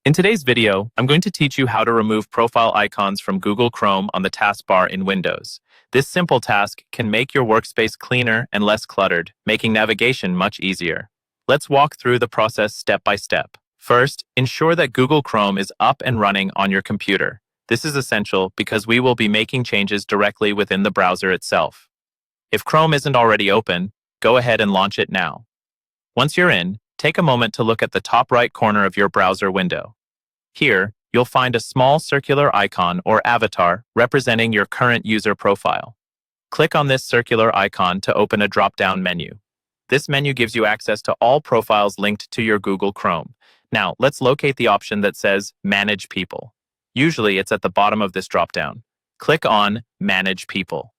In today's video, I'm going to teach you how to remove profile icons from Google Chrome on the taskbar in Windows. This simple task can make your workspace cleaner and less cluttered, making navigation much easier. Let's walk through the process step by step. First, ensure that Google Chrome is up and running on your computer. This is essential because we will be making changes directly within the browser itself. If Chrome isn't already open, go ahead and launch it now. Once you're in, take a moment to look at the top right corner of your browser window. Here, you'll find a small circular icon or avatar representing your current user profile. Click on this circular icon to open a drop-down menu. This menu gives you access to all profiles linked to your Google Chrome. Now, let's locate the option that says Manage People. Usually, it's at the bottom of this drop-down. Click on Manage People.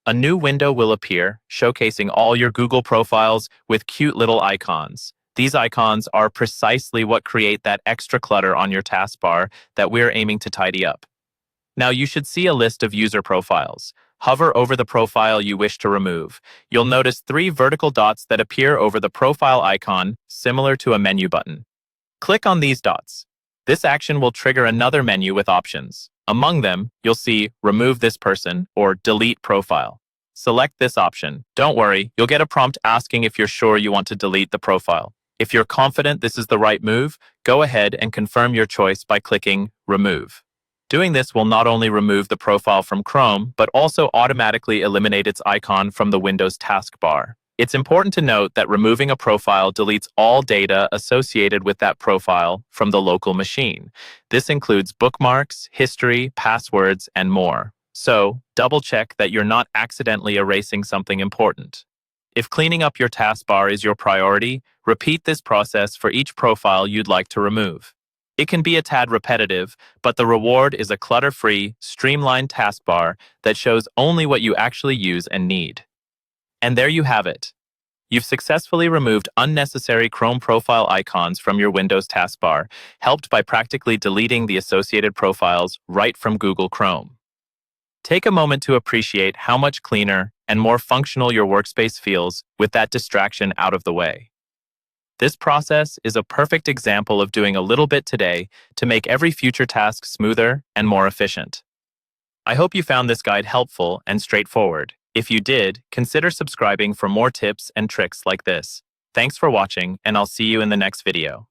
A new window will appear, showcasing all your Google profiles with cute little icons. These icons are precisely what create that extra clutter on your taskbar that we're aiming to tidy up. Now you should see a list of user profiles. Hover over the profile you wish to remove. You'll notice 3 vertical dots that appear over the profile icon, similar to a menu button. Click on these dots. This action will trigger another menu with options. Among them, you'll see Remove this person or Delete profile. Select this option. Don't worry, you'll get a prompt asking if you're sure you want to delete the profile. If you're confident this is the right move, go ahead and confirm your choice by clicking Remove. Doing this will not only remove the profile from Chrome, but also automatically eliminate its icon from the Windows taskbar. It's important to note that removing a profile deletes all data associated with that profile from the local machine. This includes bookmarks, history, passwords, and more. So, double-check that you're not accidentally erasing something important. If cleaning up your taskbar is your priority, repeat this process for each profile you'd like to remove. It can be a tad repetitive, but the reward is a clutter-free, streamlined taskbar that shows only what you actually use and need. And there you have it. You've successfully removed unnecessary Chrome profile icons from your Windows taskbar, helped by practically deleting the associated profiles right from Google Chrome. Take a moment to appreciate how much cleaner and more functional your workspace feels with that distraction out of the way. This process is a perfect example of doing a little bit today to make every future task smoother and more efficient. I hope you found this guide helpful and straightforward. If you did, consider subscribing for more tips and tricks like this. Thanks for watching, and I'll see you in the next video.